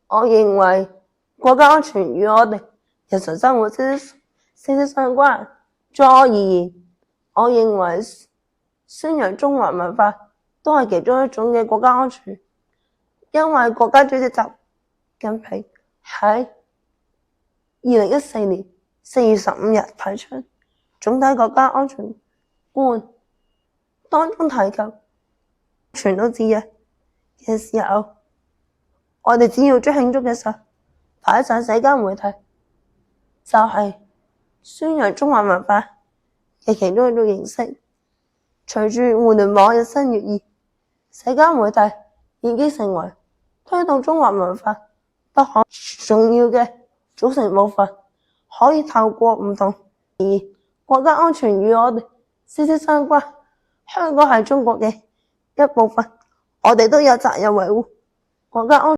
我認為國家安全與我哋日常生活息息相關。在我而言，我認為宣揚中華文化都係其中一種嘅國家安全，因為國家主席習近平喺2014年4月15日提出總體國家安全觀，當中提及傳統節日嘅時候，我哋只要將慶祝嘅時候擺上社交媒體，就係宣揚中華文化嘅其中一種形式。隨住互聯網日新月異，社交媒體已經成為推動中華文化不可重要嘅組成部分。可以透過唔同而國家安全與我哋息息相關。香港係中國嘅一部分，我哋都有責任維護國家安全。